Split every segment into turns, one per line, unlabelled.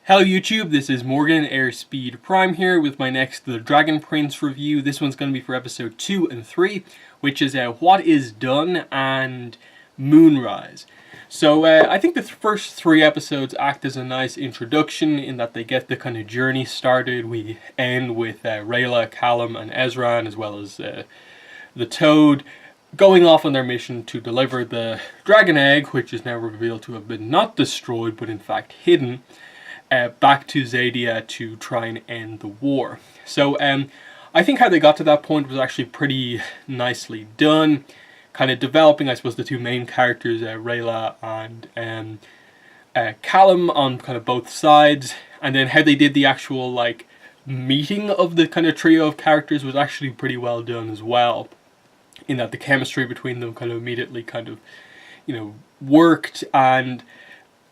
Hello YouTube, this is Morgan Airspeed Prime here with my next The Dragon Prince review. This one's going to be for episode 2 and 3, which is What Is Done and Moonrise. So I think the first 3 episodes act as a nice introduction in that they get the kind of journey started. We end with Rayla, Callum and Ezra, and as well as the Toad going off on their mission to deliver the dragon egg, which is now revealed to have been not destroyed but in fact hidden, back to Zadia to try and end the war. So I think how they got to that point was actually pretty nicely done, kind of developing, I suppose, the two main characters, Rayla and Callum, on kind of both sides, and then how they did the actual like meeting of the kind of trio of characters was actually pretty well done as well, in that the chemistry between them kind of immediately kind of, you know, worked. And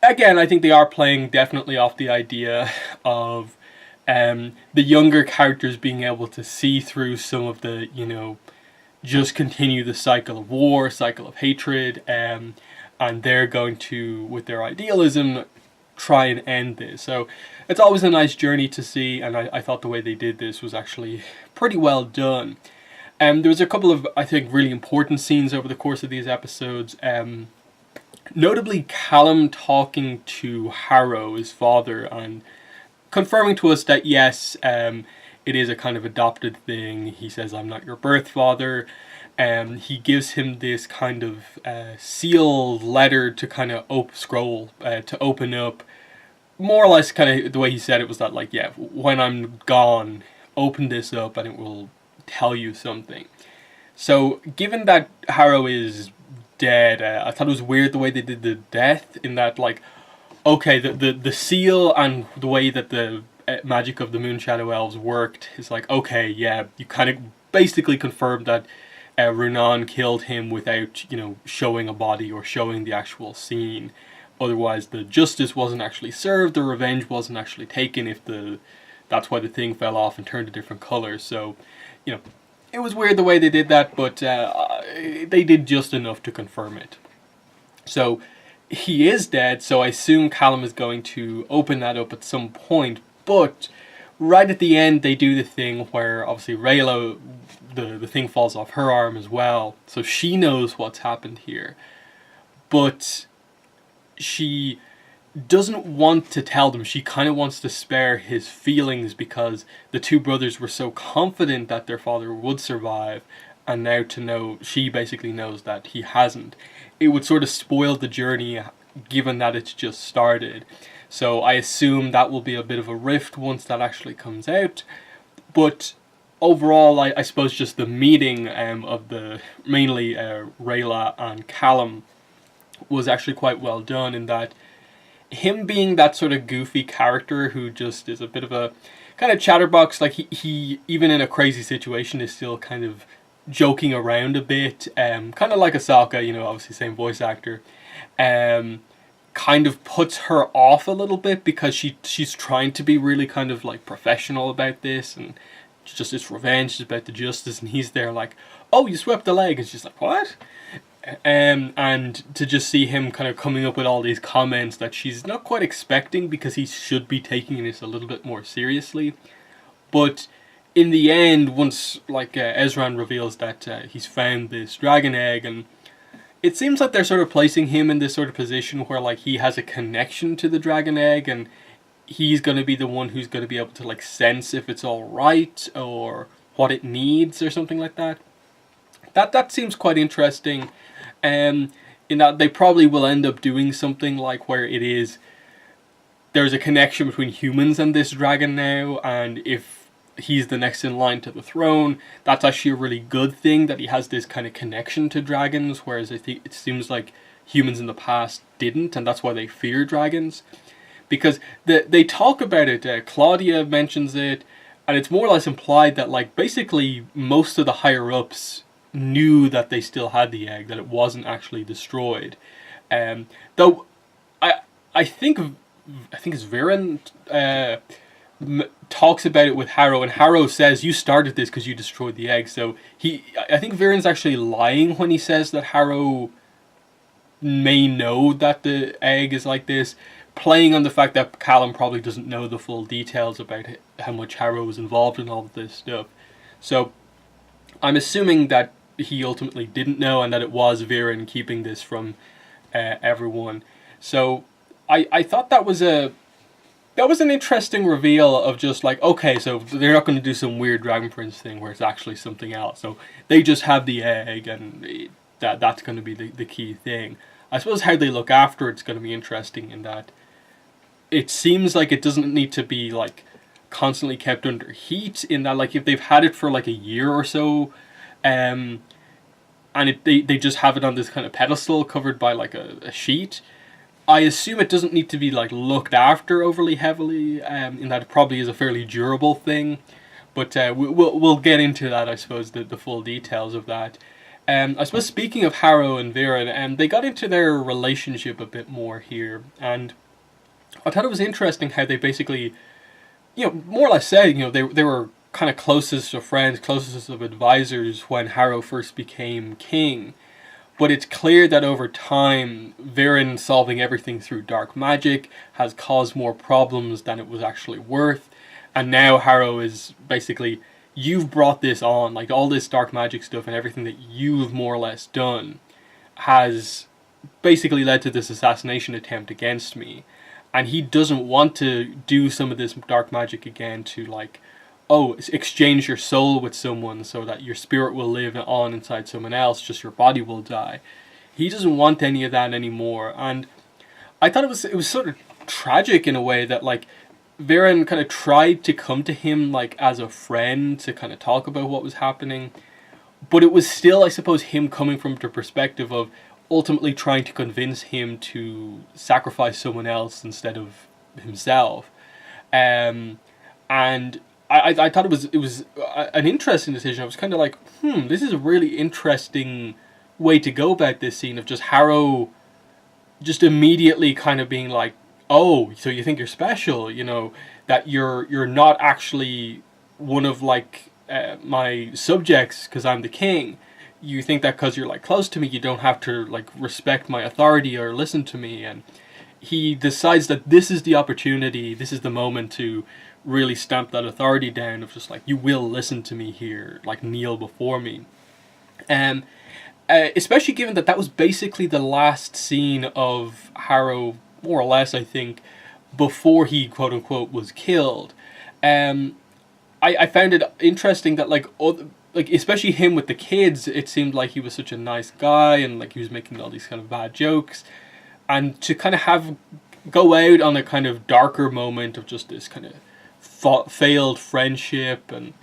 again, I think they are playing definitely off the idea of the younger characters being able to see through some of the, you know, just continue the cycle of war, cycle of hatred, and they're going to, with their idealism, try and end this. So it's always a nice journey to see, and I thought the way they did this was actually pretty well done. There was a couple of, I think, really important scenes over the course of these episodes. Notably, Callum talking to Harrow, his father, and confirming to us that yes, it is a kind of adopted thing. He says, "I'm not your birth father." He gives him this kind of sealed letter to kind of to open up. More or less, kind of the way he said it was that, like, yeah, when I'm gone, open this up and it will tell you something. So, given that Harrow is dead, I thought it was weird the way they did the death, in that, like, okay, the seal and the way that the magic of the Moon Shadow Elves worked is like, okay, yeah, you kind of basically confirmed that Runan killed him without, you know, showing a body or showing the actual scene. Otherwise, the justice wasn't actually served, the revenge wasn't actually taken if that's why the thing fell off and turned a different color. So, you know, it was weird the way they did that, but they did just enough to confirm it. So he is dead, so I assume Callum is going to open that up at some point. But right at the end, they do the thing where obviously Rayla, the thing falls off her arm as well, so she knows what's happened here. But she doesn't want to tell them. She kind of wants to spare his feelings because the two brothers were so confident that their father would survive, and now to know, she basically knows that he hasn't. It would sort of spoil the journey given that it's just started. So I assume that will be a bit of a rift once that actually comes out. But overall, I suppose just the meeting of the mainly Rayla and Callum was actually quite well done, in that him being that sort of goofy character who just is a bit of a kind of chatterbox, like he even in a crazy situation is still kind of joking around a bit, kind of like Ahsoka, you know, obviously same voice actor, kind of puts her off a little bit because she's trying to be really kind of like professional about this, and it's just it's revenge, it's about the justice, and he's there like, "Oh, you swept the leg," and she's like, "What?" And to just see him kind of coming up with all these comments that she's not quite expecting, because he should be taking this a little bit more seriously. But in the end, once like Ezra reveals that he's found this dragon egg, and it seems like they're sort of placing him in this sort of position where like he has a connection to the dragon egg, and he's going to be the one who's going to be able to like sense if it's all right or what it needs or something like that. That seems quite interesting. In that they probably will end up doing something like where it is, there's a connection between humans and this dragon now, and if he's the next in line to the throne, that's actually a really good thing that he has this kind of connection to dragons, whereas I think it seems like humans in the past didn't, and that's why they fear dragons. Because they talk about it, Claudia mentions it, and it's more or less implied that like basically most of the higher-ups knew that they still had the egg, that it wasn't actually destroyed. Though I think it's Viren talks about it with Harrow, and Harrow says, "You started this because you destroyed the egg." So I think Viren's actually lying when he says that Harrow may know that the egg is like this, playing on the fact that Callum probably doesn't know the full details about how much Harrow was involved in all of this stuff. So I'm assuming that he ultimately didn't know, and that it was Viren keeping this from everyone. So I thought that was an interesting reveal of just like, okay, so they're not going to do some weird Dragon Prince thing where it's actually something else. So they just have the egg, and that's going to be the key thing. I suppose how they look after it's going to be interesting in that it seems like it doesn't need to be like constantly kept under heat, in that like if they've had it for like a year or so, and they just have it on this kind of pedestal covered by like a sheet, I assume it doesn't need to be like looked after overly heavily, in that it probably is a fairly durable thing. But we'll get into that, I suppose, the full details of that. I suppose speaking of Harrow and Vera, they got into their relationship a bit more here, and I thought it was interesting how they basically, more or less said, they were kind of closest of friends, closest of advisors when Harrow first became king. But it's clear that over time, Viren solving everything through dark magic has caused more problems than it was actually worth. And now Harrow is basically, you've brought this on, like all this dark magic stuff and everything that you've more or less done has basically led to this assassination attempt against me. And he doesn't want to do some of this dark magic again to like, exchange your soul with someone so that your spirit will live on inside someone else, just your body will die. He doesn't want any of that anymore. And I thought it was sort of tragic in a way that like Viren kind of tried to come to him like as a friend to kind of talk about what was happening, but it was still, I suppose, him coming from the perspective of ultimately trying to convince him to sacrifice someone else instead of himself. And I thought it was an interesting decision. I was kind of like, this is a really interesting way to go about this scene of just Harrow just immediately kind of being like, oh, so you think you're special, that you're not actually one of like my subjects because I'm the king. You think that because you're like close to me, you don't have to like respect my authority or listen to me. And he decides that this is the opportunity, this is the moment to really stamp that authority down of just like, you will listen to me here, like kneel before me. Especially given that was basically the last scene of Harrow, more or less, I think, before he quote unquote was killed. I found it interesting that like especially him with the kids, it seemed like he was such a nice guy and like he was making all these kind of bad jokes, and to kind of go out on a kind of darker moment of just this kind of failed friendship, and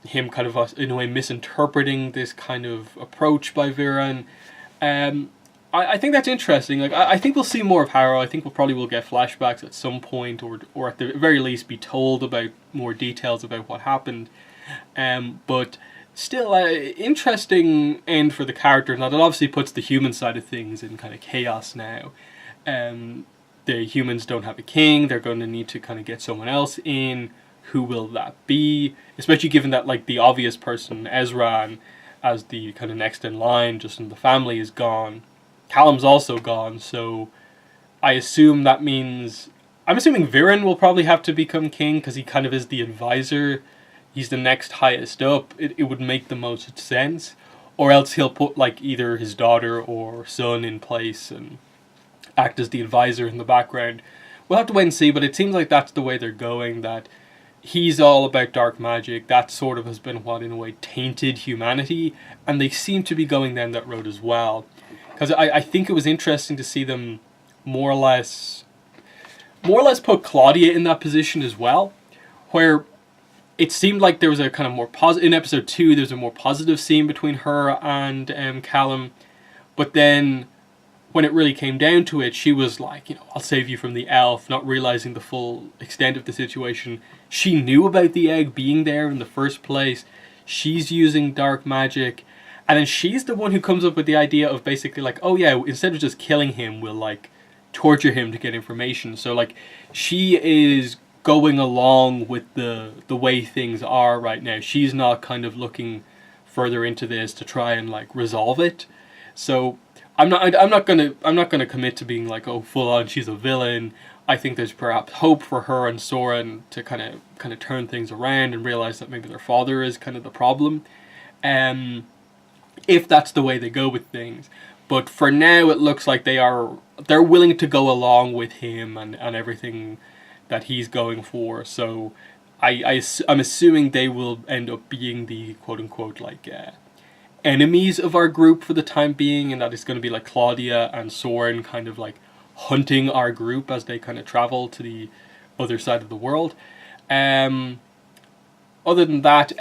him kind of in a way misinterpreting this kind of approach by Viren. I think that's interesting. Like I think we'll see more of Harrow. I think we'll probably get flashbacks at some point, or at the very least be told about more details about what happened. But still, interesting end for the character. Now that obviously puts the human side of things in kind of chaos now. The humans don't have a king. They're going to need to kind of get someone else in. Who will that be? Especially given that like the obvious person, Ezra, as the kind of next in line, just in the family, is gone. Callum's also gone, so I assume that means, I'm assuming Viren will probably have to become king because he kind of is the advisor. He's the next highest up. It would make the most sense. Or else he'll put like either his daughter or son in place and act as the advisor in the background. We'll have to wait and see, but it seems like that's the way they're going, that he's all about dark magic. That sort of has been what in a way tainted humanity, and they seem to be going down that road as well. Because I think it was interesting to see them more or less put Claudia in that position as well, where it seemed like there was a kind of more positive, in episode 2 there's a more positive scene between her and Callum, but then when it really came down to it, she was like, I'll save you from the elf, not realizing the full extent of the situation. She knew about the egg being there in the first place. She's using dark magic. And then she's the one who comes up with the idea of basically like, oh yeah, instead of just killing him, we'll like torture him to get information. So like she is going along with the way things are right now. She's not kind of looking further into this to try and like resolve it. So I'm not gonna commit to being like, oh, full on she's a villain. I think there's perhaps hope for her and Soren to kind of turn things around and realize that maybe their father is kind of the problem, if that's the way they go with things. But for now, it looks like they're willing to go along with him and everything that he's going for. So I'm assuming they will end up being the quote unquote like enemies of our group for the time being, and that it's going to be like Claudia and Soren kind of like hunting our group as they kind of travel to the other side of the world. Other than that,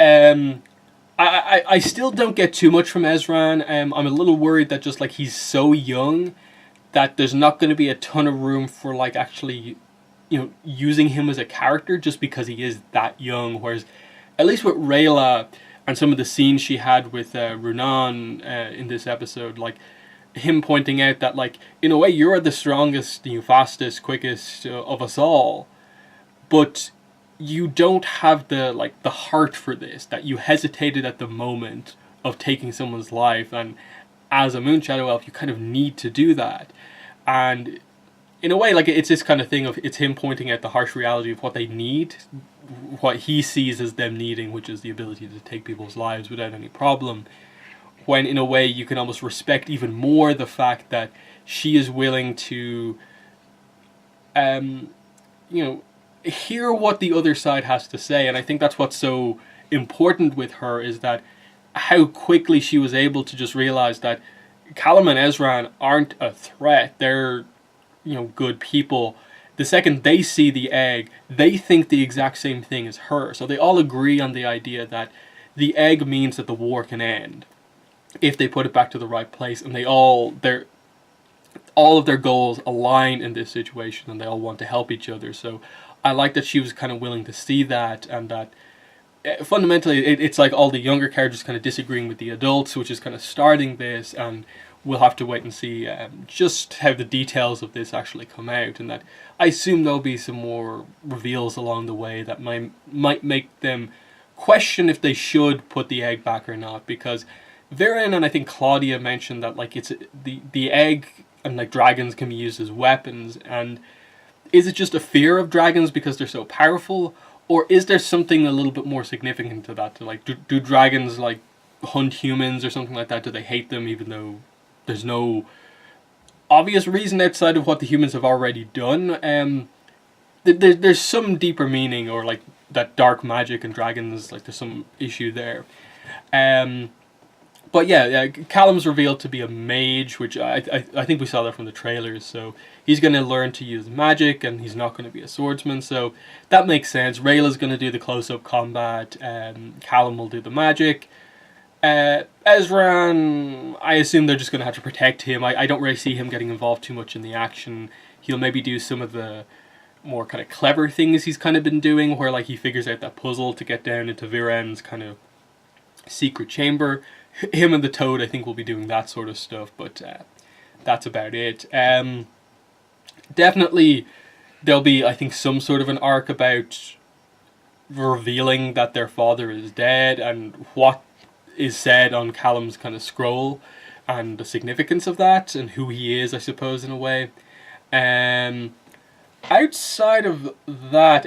I still don't get too much from Ezra. I'm a little worried that just like he's so young that there's not going to be a ton of room for like actually, using him as a character just because he is that young. Whereas at least with Rayla and some of the scenes she had with Runan in this episode, like him pointing out that like in a way you're the strongest, fastest, quickest of us all, but you don't have the heart for this, that you hesitated at the moment of taking someone's life, and as a Moon Shadow Elf you kind of need to do that. And in a way, like, it's this kind of thing of it's him pointing out the harsh reality of what they need, what he sees as them needing, which is the ability to take people's lives without any problem, when in a way you can almost respect even more the fact that she is willing to hear what the other side has to say. And I think that's what's so important with her, is that how quickly she was able to just realize that Callum and Ezra aren't a threat. They're good people. The second they see the egg, they think the exact same thing as her. So they all agree on the idea that the egg means that the war can end if they put it back to the right place, and all of their goals align in this situation, and they all want to help each other. So I like that she was kind of willing to see that, and that fundamentally it's like all the younger characters kind of disagreeing with the adults, which is kind of starting this, and we'll have to wait and see just how the details of this actually come out, and that I assume there'll be some more reveals along the way that might make them question if they should put the egg back or not, because Viren and I think Claudia mentioned that like it's the egg and like dragons can be used as weapons, and is it just a fear of dragons because they're so powerful, or is there something a little bit more significant to that? To like, do dragons like hunt humans or something like that? Do they hate them even though there's no obvious reason outside of what the humans have already done? There's some deeper meaning, or like that dark magic and dragons, like there's some issue there. But yeah, Callum's revealed to be a mage, which I think we saw that from the trailers. So he's going to learn to use magic, and he's not going to be a swordsman. So that makes sense. Rayla's going to do the close-up combat. Callum will do the magic. Ezra, I assume they're just going to have to protect him. I don't really see him getting involved too much in the action. He'll maybe do some of the more kind of clever things he's kind of been doing, where like he figures out that puzzle to get down into Viren's kind of secret chamber. Him and the Toad, I think, will be doing that sort of stuff, but that's about it. Definitely, there'll be, I think, some sort of an arc about revealing that their father is dead, and what is said on Callum's kind of scroll, and the significance of that, and who he is, I suppose, in a way. Outside of that,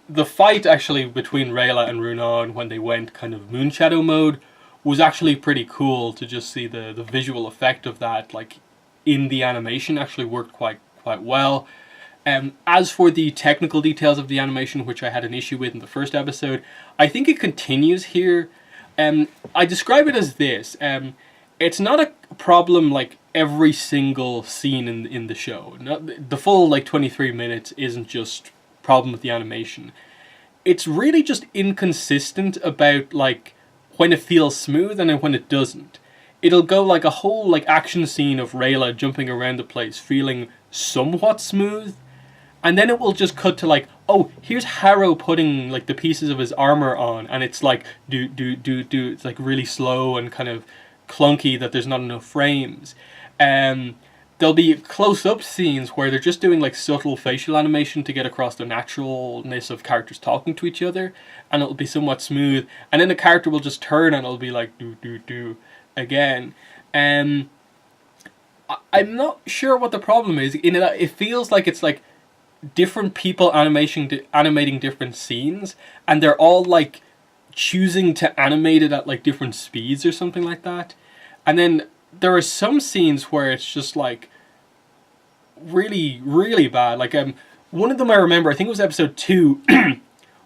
the fight, actually, between Rayla and Runan, when they went kind of Moonshadow mode, was actually pretty cool to just see the visual effect of that, like, in the animation, actually worked quite well. As for the technical details of the animation, which I had an issue with in the first episode, I think it continues here. I describe it as this. It's not a problem like every single scene in the show. The full like 23 minutes isn't just problem with the animation. It's really just inconsistent about like when it feels smooth and then when it doesn't. It'll go like a whole like action scene of Rayla jumping around the place feeling somewhat smooth, and then it will just cut to like, oh, here's Harrow putting like the pieces of his armor on, and it's like do. It's like really slow and kind of clunky that there's not enough frames. There'll be close-up scenes where they're just doing like subtle facial animation to get across the naturalness of characters talking to each other, and it'll be somewhat smooth, and then the character will just turn and it'll be like do again. I'm not sure what the problem is. In that it feels like it's like different people animating different scenes, and they're all like choosing to animate it at like different speeds or something like that. And then there are some scenes where it's just like really, really bad. Like one of them I remember, I think it was episode 2,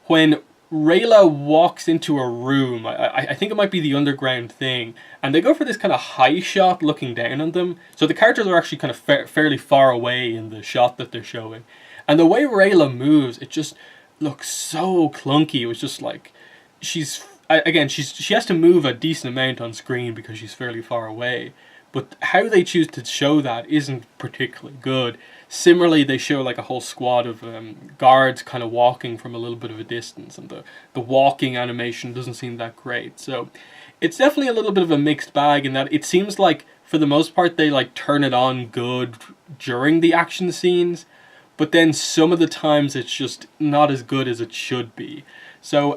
when Rayla walks into a room. I think it might be the underground thing, and they go for this kind of high shot looking down on them. So the characters are actually kind of fairly far away in the shot that they're showing. And the way Rayla moves, it just looks so clunky. It was just like, she has to move a decent amount on screen because she's fairly far away. But how they choose to show that isn't particularly good. Similarly, they show like a whole squad of guards kind of walking from a little bit of a distance, and the walking animation doesn't seem that great. So it's definitely a little bit of a mixed bag in that it seems like for the most part they like turn it on good during the action scenes, but then some of the times it's just not as good as it should be. So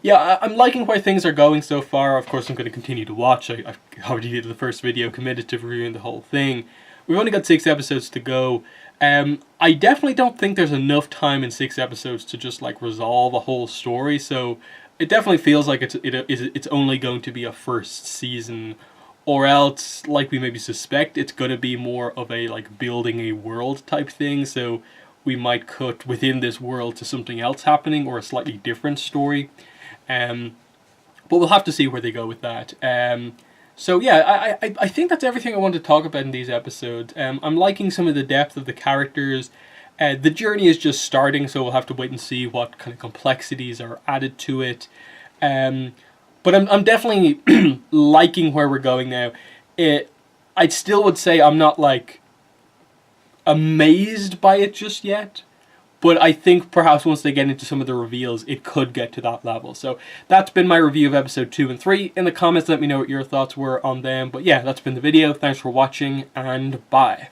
yeah, I'm liking where things are going so far. Of course, I'm going to continue to watch. I already did the first video, committed to reviewing the whole thing. We've only got 6 episodes to go. I definitely don't think there's enough time in 6 episodes to just like resolve a whole story. So it definitely feels like it's only going to be a first season, or else, like we maybe suspect, it's going to be more of a like building a world type thing. So we might cut within this world to something else happening or a slightly different story. But we'll have to see where they go with that. So yeah, I think that's everything I wanted to talk about in these episodes. I'm liking some of the depth of the characters. The journey is just starting, so we'll have to wait and see what kind of complexities are added to it. But I'm definitely liking where we're going now. I still would say I'm not like amazed by it just yet. But I think perhaps once they get into some of the reveals, it could get to that level. So that's been my review of episode 2 and 3. In the comments, let me know what your thoughts were on them. But yeah, that's been the video. Thanks for watching, and bye.